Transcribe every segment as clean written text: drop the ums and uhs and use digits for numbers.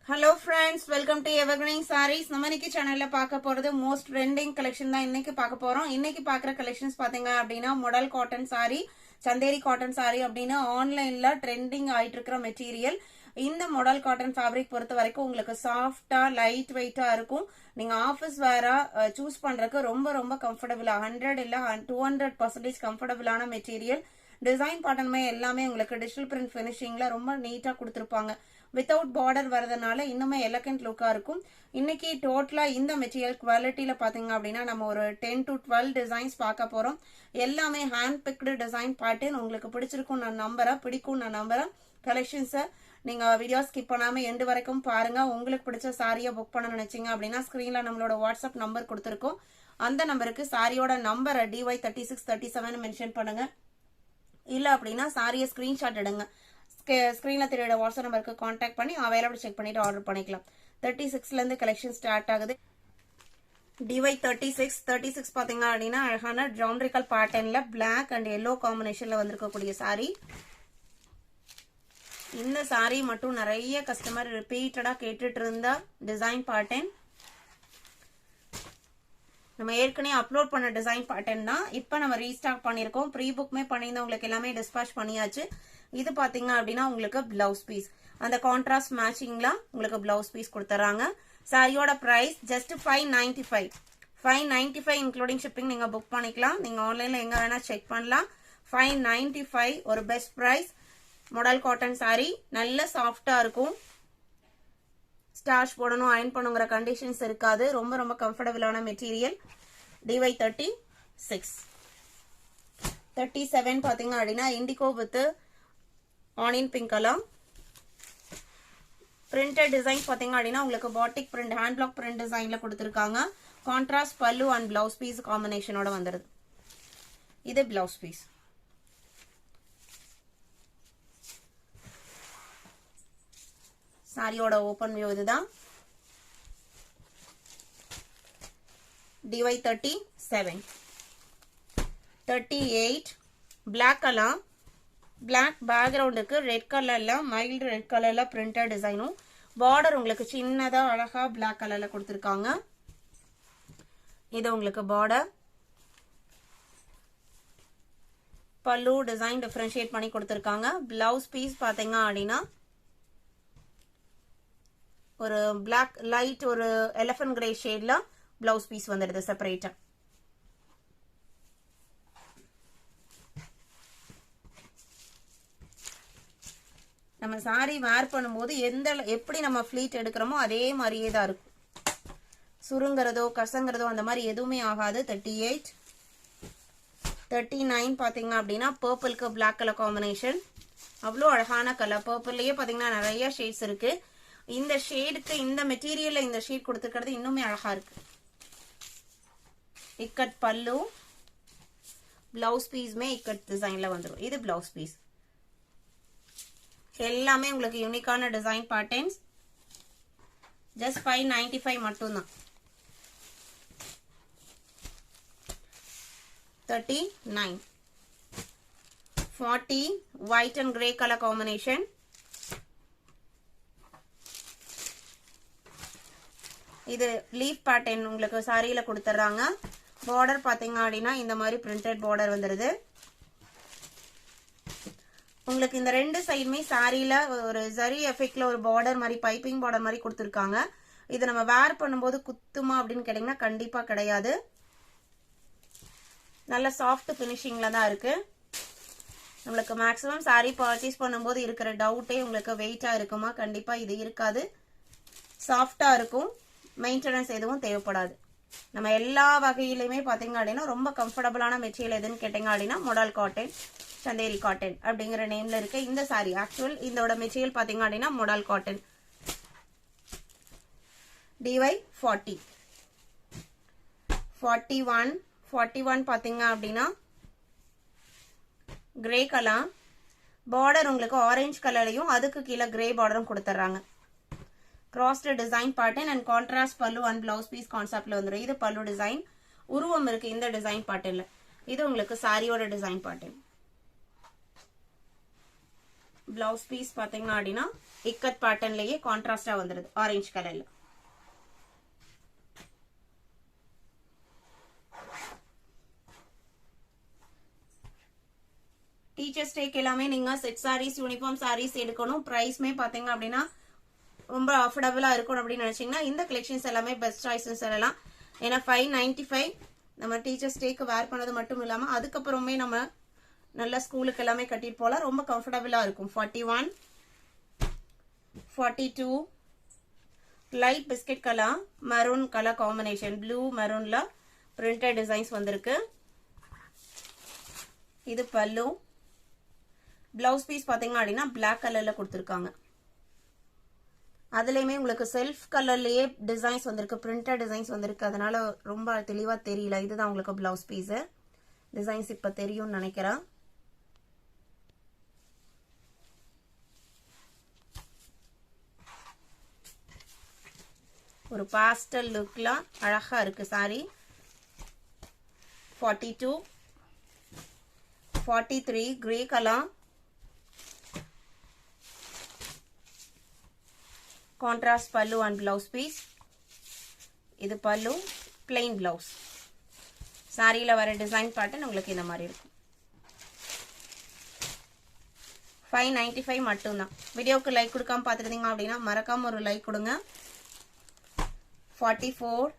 Hello friends, welcome to Evergreen Sarees. நம்ம இன்னைக்கு சேனல்ல பார்க்க போறது மோஸ்ட் ட்ரெண்டிங் கலெக்ஷன் தான் இன்னைக்கு பார்க்க போறோம். இன்னைக்கு பார்க்குற கலெக்ஷன்ஸ் பாத்தீங்க அப்படின்னா model cotton sorry, Chanderi cotton sorry அப்படின்னு ஆன்லைன்ல ட்ரெண்டிங் ஆயிட்டு இருக்கிற மெட்டீரியல். இந்த மாடல் காட்டன் ஃபேப்ரிக் பொறுத்த வரைக்கும் உங்களுக்கு சாஃப்டா லைட் வெயிட்டா இருக்கும். நீங்க ஆஃபீஸ் வேரா சூஸ் பண்றதுக்கு ரொம்ப ரொம்ப கம்ஃபர்டபுளா 100 இல்ல 200% கம்ஃபர்டபுளான மெட்டீரியல். டிசைன் பேட்டர்னுமே எல்லாமே உங்களுக்கு டிஜிட்டல் பிரிண்ட் ஃபினிஷிங்ல ரொம்ப நீட்டா கொடுத்துருப்பாங்க. வித்தவுட் பார்டர் வரதுனால இன்னுமே எலகண்ட் லுக்கா இருக்கும். இன்னைக்கு டோட்டலா இந்த மெட்டீரியல் குவாலிட்டியில பாத்தீங்க அப்படின்னா நம்ம ஒரு 10 to 12 டிசைன்ஸ் பார்க்க போறோம். எல்லாமே ஹேண்ட் பிக்டு டிசைன் பேட்டர்ன். உங்களுக்கு பிடிச்சிருக்கும் நான் நம்புறேன். கலெக்ஷன்ஸை நீங்க வீடியோ ஸ்கிப் பண்ணாம எண்டு வரைக்கும் பாருங்க. உங்களுக்கு பிடிச்ச சாரியை புக் பண்ண நினைச்சீங்க அப்படின்னா ஸ்கிரீன்ல நம்மளோட வாட்ஸ்அப் நம்பர் கொடுத்துருக்கோம். அந்த நம்பருக்கு சாரியோட நம்பரை DY3637 மென்ஷன் பண்ணுங்க. இல்ல அப்படின்னா சாரியை ஸ்கிரீன்ஷாட் எடுங்க. ஸ்கிரீன்ல தெரியோட வாட்ஸ்அப் நம்பருக்கு கான்டாக்ட் பண்ணி அவைலபிள் செக் பண்ணிட்டு ஆர்டர் பண்ணிக்கலாம். 36ல இருந்து கலெக்ஷன் ஸ்டார்ட் ஆகுது. DY36 பாத்தீங்க அப்படின்னா அழகான ஜாமெட்ரிக்கல் பேட்டர்ன்ல பிளாக் அண்ட் எல்லோ காம்பினேஷன்ல வந்திருக்கக்கூடிய சாரி. இந்த சாரி மட்டும் நிறைய கஸ்டமர் ரிப்பீட்டடா கேட்டுட்டு இருந்த டிசைன் பேட்டர்ன். நம்ம ஏற்கனவே அப்லோட் பண்ண டிசைன் பேட்டர்ன் தான் இப்ப நம்ம ரீஸ்டாக் பண்ணிருக்கோம். ப்ரீ புக்மே பண்ணியிருந்தவங்களுக்கு எல்லாமே டிஸ்பேச் பண்ணியாச்சு. இது பாத்தீங்க அப்படின்னா உங்களுக்கு பிளவுஸ் பீஸ், அந்த கான்ட்ராஸ்ட் மேட்சிங்ல உங்களுக்கு பிளவுஸ் பீஸ் கொடுத்துறாங்க. சாரியோட பிரைஸ் ஜஸ்ட் 595 இன்க்ளூடிங் ஷிப்பிங். நீங்க புக் பண்ணிக்கலாம். நீங்க ஆன்லைன்ல எங்க வேணா செக் பண்ணலாம். 595 ஒரு best price. Model cotton saree நல்ல சாஃப்டா இருக்கும். ஸ்டார்ச் போடணும், அயன் பண்ணுங்கிற கண்டிஷன்ஸ் இருக்காது. ரொம்ப ரொம்ப கம்ஃபர்டபுளான மெட்டீரியல். DY36 37 பாத்தீங்க அப்படின்னா indigo with onion pink colour. Printed design பாத்தீங்க அப்படின்னா உங்களுக்கு batik print, hand black print டிசைன்ல கொடுத்துருக்காங்க. கான்ட்ராஸ்ட் பல்லு அண்ட் பிளவுஸ் பீஸ் காம்பினேஷனோட வந்துருது. இது பிளவுஸ் பீஸ். சாரியோட ஓபன் வியூ இதுதான். DY37 38 பிளாக் கலர், பிளாக் பேக்ரவுண்டுக்கு ரெட் கலர்ல மைல்டு ரெட் கலர்ல பிரிண்டட் டிசைனும் பார்டர் உங்களுக்கு சின்னதா அழகா பிளாக் கலர்ல கொடுத்துருக்காங்க. இது உங்களுக்கு பார்டர். பல்லு டிசைன் டிஃபரன்ஷியேட் பண்ணி கொடுத்துருக்காங்க. பிளவுஸ் பீஸ் பாத்தீங்க அப்படின்னா ஒரு பிளாக் லைட் ஒரு எலிஃபண்ட் கிரே ஷேட்ல பிளவுஸ் பீஸ் வந்துடுது செப்பரேட்டா. நம்ம சாரி வேர் பண்ணும்போது எப்படி நம்ம ஃபிளீட் எடுக்கிறோமோ அதே மாதிரியே தான் இருக்கும். சுருங்கிறதோ கசங்கிறதோ அந்த மாதிரி எதுவுமே ஆகாது. 38 39 பாத்தீங்க அப்படின்னா பர்பிள்க்கு பிளாக் கலர் காம்பினேஷன். அவ்வளோ அழகான கலர். பர்பிள்லயே பாத்தீங்கன்னா நிறைய ஷேட்ஸ் இருக்கு. இந்த ஷேடுக்கு இந்த மெட்டீரியல்ல இந்த ஷேட் கொடுத்துருக்கிறது இன்னுமே அழகா இருக்கு. இக்கட் பல்லு, பிளவுஸ் பீஸ்மே இக்கட் டிசைன்ல வந்துடும். இது பிளவுஸ் பீஸ். எல்லாமே உங்களுக்கு யூனிக்கான டிசைன் பேட்டர்ன்ஸ். ஜஸ்ட் 595 மட்டும்தான். 39 40 white and grey colour combination. இது லீஃப் பேட்டர்ன் உங்களுக்கு சாரியில கொடுத்துறாங்க. பார்டர் பாத்தீங்க அப்படின்னா இந்த மாதிரி பிரிண்டட் பார்டர் வந்துருது. உங்களுக்கு இந்த ரெண்டு சைடுமே சாரியில ஒரு ஜரி எஃபெக்ட்ல ஒரு பார்டர் மாதிரி பைப்பிங் பார்டர் மாதிரி கொடுத்துருக்காங்க. இது நம்ம வேர் பண்ணும்போது குத்துமா அப்படின்னு கேட்டீங்கன்னா கண்டிப்பா கிடையாது. நல்ல சாஃப்ட் பினிஷிங்ல தான் இருக்கு. நம்மளுக்கு மேக்ஸிமம் சாரி பர்ச்சேஸ் பண்ணும்போது இருக்கிற டவுட்டே உங்களுக்கு வெயிட்டா இருக்குமா, கண்டிப்பா இது இருக்காது. சாஃப்டா இருக்கும். மெயின்டெனன்ஸ் எதுவும் தேவைப்படாது. நம்ம எல்லா வகையிலுமே பாத்தீங்க அப்படின்னா ரொம்ப கம்ஃபர்டபுளான மெட்டீரியல் எதுன்னு கேட்டீங்க அப்படின்னா மாடல் காட்டன், சந்தேரி காட்டன் அப்படிங்கிற நேம்ல இருக்கு இந்த சாரி. ஆக்சுவல் இதோட மெட்டீரியல் பாத்தீங்க அப்படின்னா மாடல் காட்டன். DY40 41 பாத்தீங்க அப்படின்னா கிரே கலர். பார்டர் உங்களுக்கு ஆரஞ்சு கலர்லயும் அதுக்கு கீழே கிரே பார்டரும் கொடுத்துறாங்க. crossed design pattern and contrast pallu and blouse piece concept la vandrum. Idu pallu design uruvam irukku inda design pattern la. Idu ungalku saree oda design pattern. Blouse piece பாத்தீங்கன்னா அப்படின்னா இக்கட் பேட்டர்ன்லயே கான்ட்ராஸ்டா வந்துருது orange கலர்ல. Teachers டேக்கு எல்லாமே நீங்க set saris uniform saris எடுக்கணும். பிரைஸ்மே பாத்தீங்க அப்படின்னா ரொம்ப அஃபோர்டபுளா இருக்கணும் அப்படின்னு நினைச்சீங்கன்னா இந்த கலெக்ஷன்ஸ் எல்லாமே பெஸ்ட் சாய்ஸ்னு சொல்லலாம். ஏன்னா 595 நம்ம டீச்சர்ஸ் டேக்கு வேர் பண்ணது மட்டும் இல்லாம அதுக்கப்புறமே நம்ம நல்ல ஸ்கூலுக்கு எல்லாமே கட்டிட்டு போகலாம். ரொம்ப கம்ஃபர்டபுளா இருக்கும். 41 42 light biscuit colour maroon colour combination blue மெரூன்ல பிரிண்டட் டிசைன்ஸ் வந்திருக்கு. இது பல்லு. பிளவுஸ் பீஸ் பாத்தீங்கன்னா அப்படின்னா பிளாக் கலர்ல கொடுத்துருக்காங்க. அதுலயுமே உங்களுக்கு செல்ஃப் கலர்லயே டிசைன்ஸ் வந்திருக்கு, பிரிண்டட் டிசைன்ஸ் வந்திருக்கு. அதனால ரொம்ப தெளிவா தெரியல. இதுதான் உங்களுக்கு பிளவுஸ் பீஸ். டிசைன்ஸ் இப்ப தெரியும்னு நினைக்கிறேன். ஒரு பாஸ்டல் லுக்ல அழகா இருக்கு சாரி. 42 43 கிரே கலர் கான்ட்ராஸ்ட் பல்லு அண்ட் பிளவுஸ் பீஸ். இது பல்லு பிளெயின் பிளவுஸ். சாரியில வர டிசைன் பேட்டர்ன் உங்களுக்கு இந்த மாதிரி இருக்கும். 595 மட்டும்தான். வீடியோக்கு லைக் கொடுக்காம பார்த்துருந்தீங்க அப்படின்னா மறக்காம ஒரு லைக் கொடுங்க. 44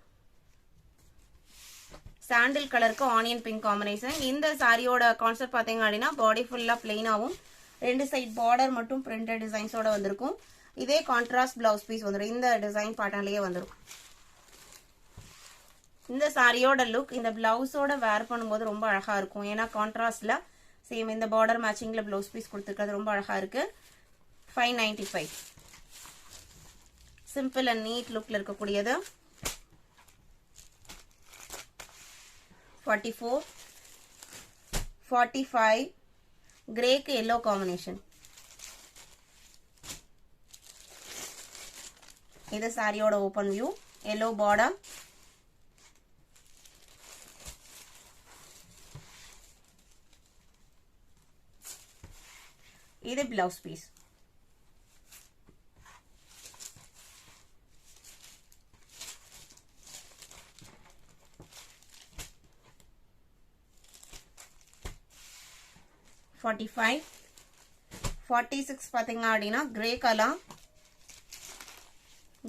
சாண்டில் கலருக்கு ஆனியன் பிங்க் காம்பினேஷன். இந்த சாரியோட கான்செப்ட் பாத்தீங்க அப்படின்னா பாடி ஃபுல்லா பிளெயினாவும் 2 சைட் பார்டர் மட்டும் பிரிண்டட் டிசைன்ஸோட வந்திருக்கும். இதே கான்ட்ராஸ்ட் பிளவுஸ் பீஸ் வந்துடும். இந்த டிசைன் பேட்டர்ன்லயே வந்துடும். இந்த சாரியோட லுக் இந்த பிளவுஸோட வேர் பண்ணும்போது ரொம்ப அழகா இருக்கும். ஏன்னா கான்ட்ராஸ்ட்ல சேம் இந்த பார்டர் மேட்சிங்ல பிளவுஸ் பீஸ் கொடுத்துருக்கிறது ரொம்ப அழகா இருக்கு. 595 சிம்பிள் அண்ட் நீட் லுக்ல இருக்கக்கூடியது. 44 45 கிரேக்கு எல்லோ காம்பினேஷன். இது சாரியோட ஓபன் வியூ. Yellow border. இது பிளவுஸ் பீஸ். $45 46 பாத்தீங்க அப்படின்னா கிரே கலர்.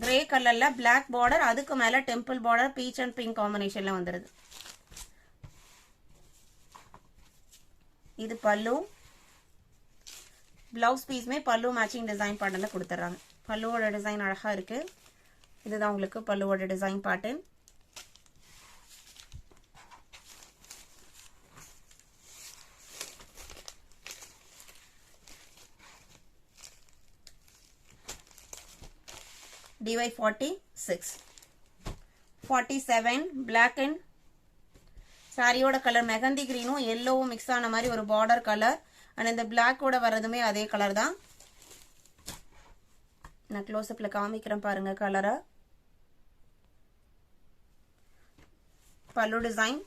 கிரே கலர்ல பிளாக் பார்டர், அதுக்கு மேல temple border peach and pink காம்பினேஷன்ல வந்துருது. இது பல்லு. பிளவுஸ் பீஸ்மே பல்லு மேட்சிங் டிசைன் பேட்டர்ன்ல கொடுத்துறாங்க. பல்லுவோட டிசைன் அழகா இருக்கு. இதுதான் உங்களுக்கு பல்லுவோட design pattern. DY 46 47 black and சாரியோட கலர் மெகந்தி கிரீனும் எல்லோவும் மிக்ஸ் ஆன மாதிரி ஒரு பார்டர் கலர். அண்ட் இந்த பிளாக்கோட வரதுமே அதே கலர் தான். நான் க்ளோஸ்அப்ல காமிக்கிறேன் பாருங்க கலரை. பல்லு டிசைன்.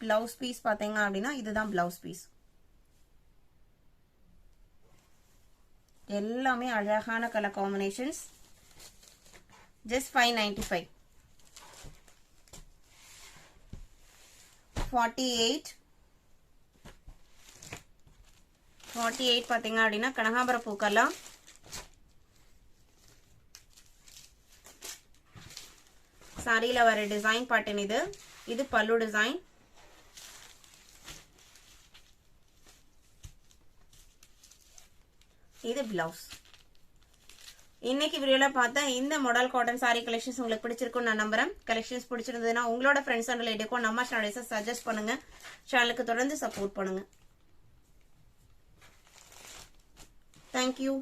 பிளவுஸ் பீஸ் பாத்தீங்க அப்படின்னா இதுதான் பிளவுஸ் பீஸ். எல்லாமே அழகான கலர் காம்பினேஷன்ஸ். ஜஸ்ட் 595. 48 பாத்தீங்க அப்படின்னா கனகாம்பர பூக்கெல்லாம். சாரியில வர டிசைன் பேட்டர்ன் இது. இது பல்லு டிசைன். இது பிளவுஸ். இன்னைக்கு வீடியோல பார்த்தா இந்த மாடல் காட்டன் சாரி கலெக்ஷன்ஸ் உங்களுக்கு பிடிச்சிருக்கும்னு நான் நம்புறேன். கலெக்ஷன்ஸ் பிடிச்சிருந்ததுன்னா உங்களோட ஃப்ரெண்ட்ஸ் அண்ட் ரிலேட்டிவ்க்கும் நம்ம சேனலை சஜஸ்ட் பண்ணுங்க. சேனலுக்கு தொடர்ந்து சப்போர்ட் பண்ணுங்க. தேங்க்யூ.